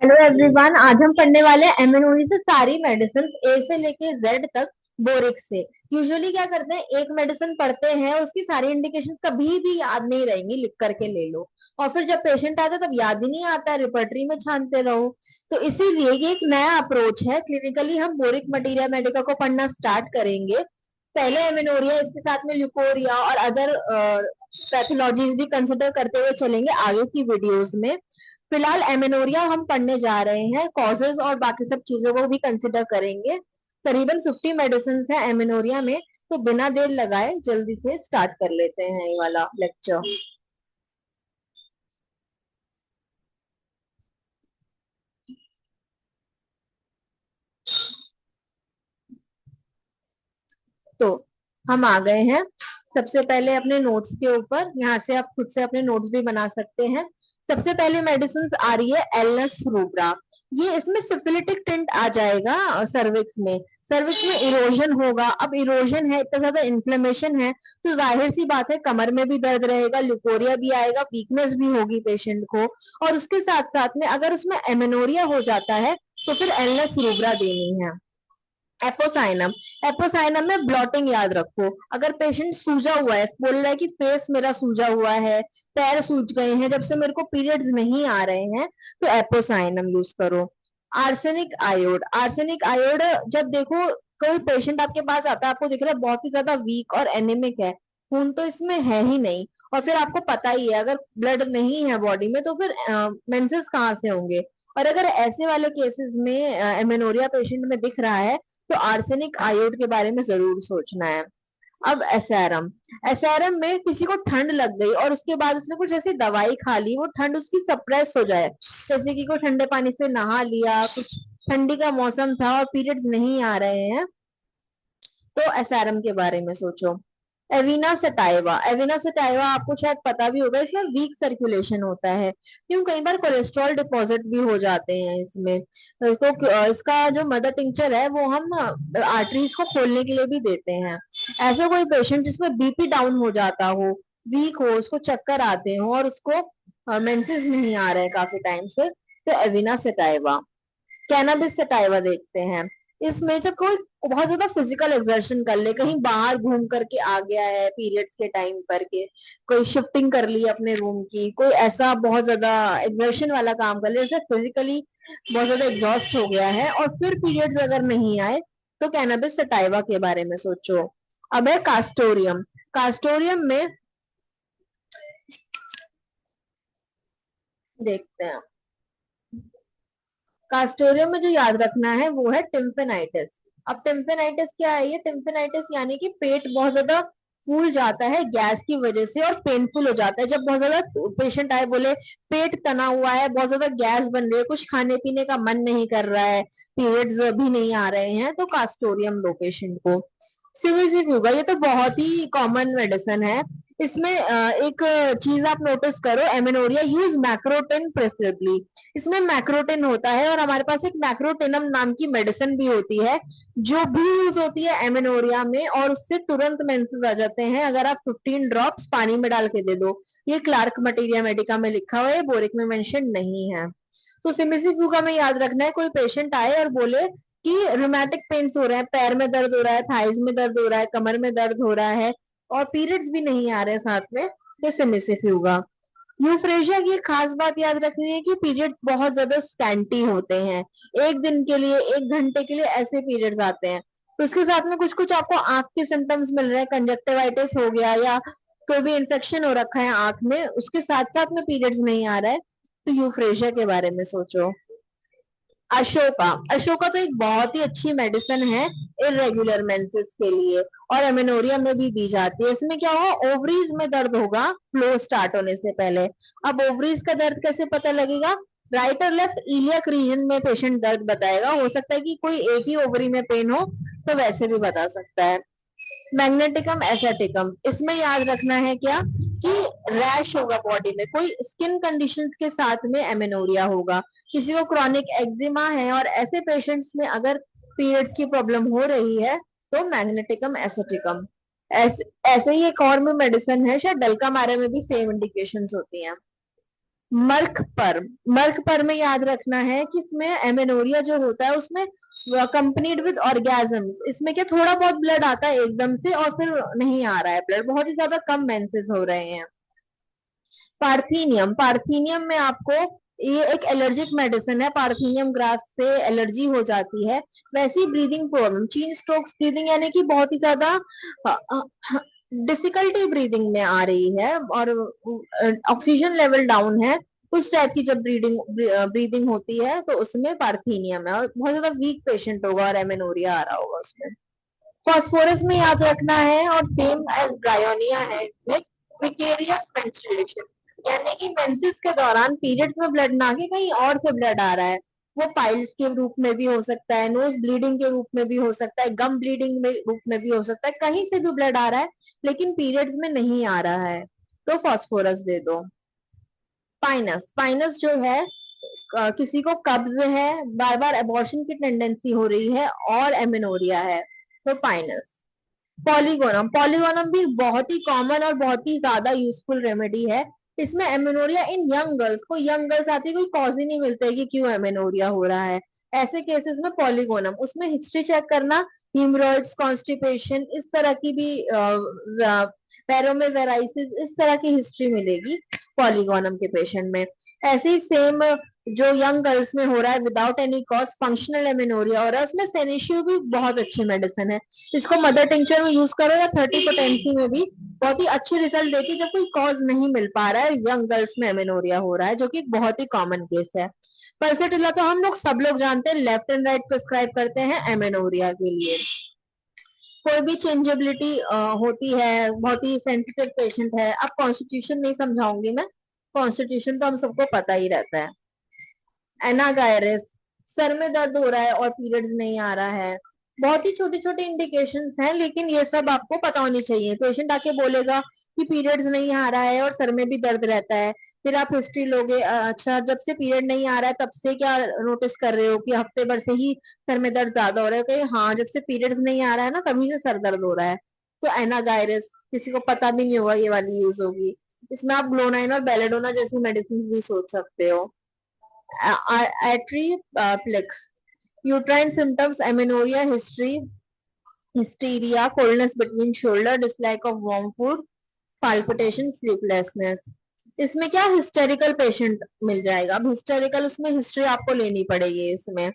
Hello everyone, आज हम पढ़ने वाले हैं एमिनोरी से सारी मेडिसिन ए से लेके जेड तक बोरिक से। यूजुअली क्या करते हैं, एक मेडिसिन पढ़ते हैं, उसकी सारी इंडिकेशंस कभी भी याद नहीं रहेंगी, लिख करके ले लो। और फिर जब पेशेंट आता है तब याद ही नहीं आता, रिपर्टरी में छानते रहो। तो इसीलिए ये एक नया अप्रोच है। क्लिनिकली हम बोरिक मटीरिया मेडिका को पढ़ना स्टार्ट करेंगे। पहले एमिनोरिया, इसके साथ में ल्यूकोरिया और अदर पैथोलॉजीज भी कंसिडर करते हुए चलेंगे आगे की वीडियोस में। फिलहाल एमेनोरिया हम पढ़ने जा रहे हैं, कॉजेज और बाकी सब चीजों को भी कंसिडर करेंगे। करीबन 50 मेडिसिन है एमेनोरिया में। तो बिना देर लगाए जल्दी से स्टार्ट कर लेते हैं ये वाला लेक्चर। तो हम आ गए हैं सबसे पहले अपने नोट्स के ऊपर। यहाँ से आप खुद से अपने नोट्स भी बना सकते हैं। सबसे पहले मेडिसिन आ रही है एलएस रूब्रा। ये इसमें सिफिलिटिक टिंट आ जाएगा सर्विक्स में। सर्विक्स में इरोजन होगा। अब इरोजन है, इतना ज्यादा इन्फ्लेमेशन है, तो जाहिर सी बात है कमर में भी दर्द रहेगा, ल्यूकोरिया भी आएगा, वीकनेस भी होगी पेशेंट को। और उसके साथ साथ में अगर उसमें एमेनोरिया हो जाता है तो फिर एलएस रूब्रा देनी है। एपोसाइनम, एपोसाइनम में ब्लॉटिंग याद रखो। अगर पेशेंट सूजा हुआ है, बोल रहा है कि फेस मेरा सूजा हुआ है, पैर सूज गए हैं जब से मेरे को पीरियड्स नहीं आ रहे हैं, तो एपोसाइनम यूज करो। आर्सेनिक आयोड, आर्सेनिक आयोड जब देखो कोई पेशेंट आपके पास आता है, आपको दिख रहा है बहुत ही ज्यादा वीक और एनेमिक है, खून तो इसमें है ही नहीं, और फिर आपको पता ही है अगर ब्लड नहीं है बॉडी में तो फिर मेंसेस कहाँ से होंगे। और अगर ऐसे वाले केसेस में एमेनोरिया पेशेंट में दिख रहा है तो आर्सेनिक आयोड के बारे में जरूर सोचना है। अब एसआरएम, एसआरएम में किसी को ठंड लग गई और उसके बाद उसने कुछ ऐसी दवाई खा ली, वो ठंड उसकी सप्रेस हो जाए, जैसे कि कोई ठंडे पानी से नहा लिया, कुछ ठंडी का मौसम था और पीरियड्स नहीं आ रहे हैं, तो एसआरएम के बारे में सोचो। एविना सटाइवा, एविना सटाइवा आपको शायद पता भी होगा, इसमें वीक सर्कुलेशन होता है, क्यों कई बार कोलेस्ट्रॉल डिपॉजिट भी हो जाते हैं इसमें। तो इसका जो मदर टिंचर है वो हम आर्टरीज को खोलने के लिए भी देते हैं। ऐसा कोई पेशेंट जिसमें बीपी डाउन हो जाता हो, वीक हो, उसको चक्कर आते हो और उसको मेंसेस नहीं आ रहे काफी टाइम से, तो एविना सटाइवा। कैनबिस सटाइवा देखते हैं। इसमें जब कोई बहुत ज्यादा फिजिकल एक्सर्शन कर ले, कहीं बाहर घूम करके आ गया है पीरियड्स के टाइम पर के, कोई शिफ्टिंग कर ली अपने रूम की, कोई ऐसा बहुत ज्यादा एक्सर्शन वाला काम कर ले, जैसे फिजिकली बहुत ज्यादा एग्जॉस्ट हो गया है और फिर पीरियड्स अगर नहीं आए, तो कैनबिस सटाइवा के बारे में सोचो। अब है कास्टोरियम, कास्टोरियम में देखते हैं। कास्टोरियम में जो याद रखना है वो है टिम्पेनाइटिस। अब टिम्पेनाइटिस क्या है, ये टिम्पेनाइटिस यानी कि पेट बहुत ज्यादा फूल जाता है गैस की वजह से और पेनफुल हो जाता है। जब बहुत ज्यादा पेशेंट आए बोले पेट तना हुआ है, बहुत ज्यादा गैस बन रही है, कुछ खाने पीने का मन नहीं कर रहा है, पीरियड्स अभी नहीं आ रहे हैं, तो कास्टोरियम दो पेशेंट को। सिविसिव होगा, ये तो बहुत ही कॉमन मेडिसिन है। इसमें एक चीज आप नोटिस करो, एमिनोरिया यूज मैक्रोटेन प्रेफरेबली। इसमें मैक्रोटेन होता है और हमारे पास एक मैक्रोटेनम नाम की मेडिसिन भी होती है जो भी यूज होती है एमिनोरिया में, और उससे तुरंत मेंसेस आ जाते हैं अगर आप 15 ड्रॉप्स पानी में डाल के दे दो। ये क्लार्क मटीरिया मेडिका में लिखा हुआ है, बोरिक में मेंशन नहीं है। तो सिमिसिफ्लू का में याद रखना है, कोई पेशेंट आए और बोले कि रोमैटिक पेन्स हो रहे हैं, पैर में दर्द हो रहा है, थाइज में दर्द हो रहा है, कमर में दर्द हो रहा है और पीरियड्स भी नहीं आ रहे साथ में, तो सिमिसिफ्लू का। यूफ्रेशिया की एक खास बात याद रखनी है कि पीरियड्स बहुत ज्यादा स्कैंटी होते हैं, एक दिन के लिए, एक घंटे के लिए ऐसे पीरियड्स आते हैं। तो उसके साथ में कुछ कुछ आपको आंख के सिम्टम्स मिल रहे हैं, कंजक्टिवाइटिस हो गया या कोई भी इन्फेक्शन हो रखा है आंख में, उसके साथ साथ में पीरियड्स नहीं आ रहा है, तो यूफ्रेशिया के बारे में सोचो। अशोका, अशोका तो एक बहुत ही अच्छी मेडिसिन है इरेगुलर मेंसेस के लिए, और एमेनोरिया में भी दी जाती है। इसमें क्या होगा, ओवरीज में दर्द होगा फ्लो स्टार्ट होने से पहले। अब ओवरीज का दर्द कैसे पता लगेगा, राइट और लेफ्ट इलियक रीजन में पेशेंट दर्द बताएगा, हो सकता है कि कोई एक ही ओवरी में पेन हो, तो वैसे भी बता सकता है। मैग्नेटिकम एसेटिकम, इसमें याद रखना है क्या कि रैश होगा बॉडी में, कोई स्किन कंडीशंस के साथ में एमेनोरिया होगा, किसी को क्रॉनिक एक्जिमा है, और ऐसे पेशेंट्स में अगर पीरियड्स की प्रॉब्लम हो रही है तो मैग्नेटिकम एसेटिकम। ऐसे ही एक और भी मेडिसिन है, शायद डल्का मारे में भी सेम इंडिकेशंस होती हैं। मर्क पर में याद रखना है कि इसमें एमेनोरिया जो होता है उसमें कंपनीड विद ऑर्गेजम्स, इसमें क्या थोड़ा बहुत ब्लड आता है एकदम से और फिर नहीं आ रहा है ब्लड, बहुत ही ज्यादा कम मेंसेस हो रहे हैं। पार्थीनियम, पार्थीनियम में आपको, ये एक एलर्जिक मेडिसिन है, पार्थीनियम ग्रास से एलर्जी हो जाती है। वैसे ही ब्रीदिंग प्रॉब्लम, चीन स्ट्रोक्स ब्रीदिंग, यानी कि बहुत ही ज्यादा डिफिकल्टी ब्रीदिंग में आ रही है और ऑक्सीजन लेवल डाउन है, उस टाइप की जब ब्रीदिंग होती है तो उसमें पार्थीनियम है, और बहुत ज्यादा वीक पेशेंट होगा और एमेनोरिया आ रहा होगा उसमें। फॉस्फोरस में याद रखना है, और सेम एज ब्रायोनिया है इसमें, विकेरियस मेंस्ट्रुएशन, यानी कि मेंसेस के दौरान पीरियड्स में ब्लड ना आके कहीं और से ब्लड आ रहा है। वो पाइल्स के रूप में भी हो सकता है, नोज ब्लीडिंग के रूप में भी हो सकता है, गम ब्लीडिंग में रूप में भी हो सकता है, कहीं से भी ब्लड आ रहा है लेकिन पीरियड्स में नहीं आ रहा है, तो फॉस्फोरस दे दो। पाइनस, पाइनस जो है, किसी को कब्ज है, बार बार अबॉर्शन की टेंडेंसी हो रही है और एमेनोरिया है, तो पाइनस। पॉलीगोनम, पॉलीगोनम भी बहुत ही कॉमन और बहुत ही ज्यादा यूजफुल रेमेडी है। इसमें एमेनोरिया इन यंग गर्ल्स, को यंग गर्ल्स आती है, कोई कॉज ही नहीं मिलता है कि क्यों एमेनोरिया हो रहा है, ऐसे केसेस में पॉलीगोनम, उसमें हिस्ट्री चेक करना, हिमरॉइड्स, कॉन्स्टिपेशन, इस तरह की भी, पैरों में वेराइसिस, इस तरह की हिस्ट्री मिलेगी पॉलीगोनम के पेशेंट में। ऐसे ही सेम जो यंग गर्ल्स में हो रहा है without any cause, functional amenorrhea हो रहा है, उसमें सेनेशियो भी बहुत अच्छी मेडिसिन है, इसको मदर टिंचर में यूज करो या 30 पोटेंसी में भी बहुत ही अच्छे रिजल्ट देती है, जब कोई कॉज नहीं मिल पा रहा है, यंग गर्ल्स में एमेनोरिया हो रहा है, जो कि बहुत ही कॉमन केस है। पल्सेटिला तो हम लोग सब लोग जानते हैं, लेफ्ट एंड राइट प्रिस्क्राइब करते हैं एमेनोरिया के लिए। कोई भी चेंजेबिलिटी होती है, बहुत ही सेंसिटिव पेशेंट है, अब कॉन्स्टिट्यूशन नहीं समझाऊंगी मैं, कॉन्स्टिट्यूशन तो हम सबको पता ही रहता है। एनागायरिस, सर में दर्द हो रहा है और पीरियड्स नहीं आ रहा है, बहुत ही छोटे छोटे इंडिकेशंस हैं, लेकिन ये सब आपको पता होनी चाहिए। पेशेंट आके बोलेगा कि पीरियड्स नहीं आ रहा है और सर में भी दर्द रहता है, फिर आप हिस्ट्री लोगे, अच्छा जब से पीरियड नहीं आ रहा है तब से क्या नोटिस कर रहे हो कि हफ्ते भर से ही सर में दर्द ज्यादा हो रहा है, कहीं हाँ जब से पीरियड्स नहीं आ रहा है ना तभी से सर दर्द हो रहा है, तो एनागायरिस, किसी को पता भी नहीं होगा ये वाली यूज होगी। इसमें आप ग्लोनाइन और बेलेडोना जैसी मेडिसिन भी सोच सकते हो। Atriplex, uterine symptoms, amenorrhea history, hysteria, coldness between shoulder, dislike of warm food, palpitation, sleeplessness। इसमें क्या हिस्टेरिकल पेशेंट मिल जाएगा, अब हिस्टेरिकल उसमें हिस्ट्री आपको लेनी पड़ेगी, इसमें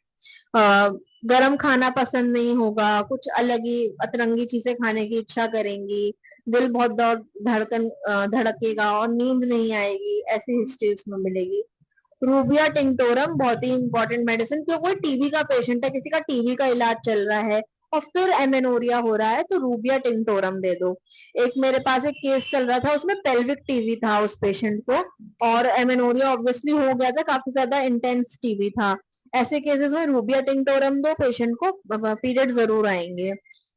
गरम खाना पसंद नहीं होगा, कुछ अलग ही अतरंगी चीजें खाने की इच्छा करेंगी, दिल बहुत धड़कन धड़केगा और नींद नहीं आएगी, ऐसी हिस्ट्री उसमें मिलेगी। रूबिया टिंटोरम बहुत ही इंपॉर्टेंट मेडिसिन, क्यों कोई टीबी का पेशेंट है, किसी का टीबी का इलाज चल रहा है और फिर एमेनोरिया हो रहा है, तो रूबिया टिंटोरम दे दो। एक मेरे पास एक केस चल रहा था, उसमें पेल्विक टीबी था उस पेशेंट को, और एमेनोरिया ऑब्वियसली हो गया था, काफी ज्यादा इंटेंस टीबी था। ऐसे केसेस में रूबिया टिंटोरम दो, पेशेंट को पीरियड जरूर आएंगे।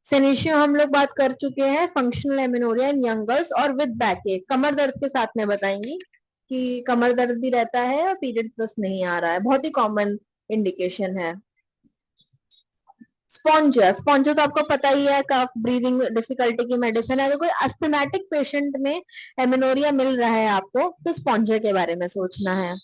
सेनेशियो हम लोग बात कर चुके हैं, फंक्शनल एमेनोरिया इन यंग गर्ल्स, और विद बैक एक, कमर दर्द के साथ में बताएंगी कि कमर दर्द भी रहता है और पीरियड बस नहीं आ रहा है, बहुत ही कॉमन इंडिकेशन है। स्पॉन्जिया, स्पॉन्जिया तो आपको पता ही है, कफ ब्रीदिंग डिफिकल्टी की मेडिसिन है, अगर कोई अस्थमेटिक पेशेंट में एमिनोरिया मिल रहा है आपको तो स्पॉन्जिया के बारे में सोचना है।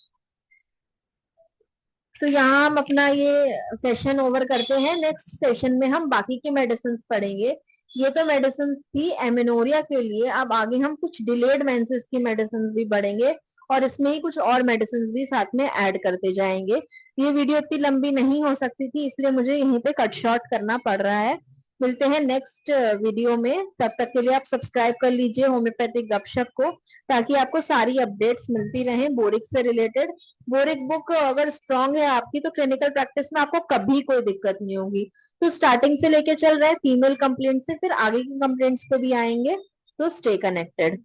तो यहाँ हम अपना ये सेशन ओवर करते हैं, नेक्स्ट सेशन में हम बाकी की मेडिसिन पढ़ेंगे। ये तो मेडिसिन थी एमिनोरिया के लिए, अब आगे हम कुछ डिलेड मेंसेस की मेडिसिन भी पढ़ेंगे और इसमें ही कुछ और मेडिसिन भी साथ में ऐड करते जाएंगे। ये वीडियो इतनी लंबी नहीं हो सकती थी, इसलिए मुझे यहीं पे कट शॉर्ट करना पड़ रहा है। मिलते हैं नेक्स्ट वीडियो में, तब तक के लिए आप सब्सक्राइब कर लीजिए होम्योपैथिक गपशप को, ताकि आपको सारी अपडेट्स मिलती रहें बोरिक से रिलेटेड। बोरिक बुक अगर स्ट्रांग है आपकी तो क्लिनिकल प्रैक्टिस में आपको कभी कोई दिक्कत नहीं होगी। तो स्टार्टिंग से लेके चल रहा है फीमेल कंप्लेंट से, फिर आगे की कंप्लेंट्स पे भी आएंगे, तो स्टे कनेक्टेड।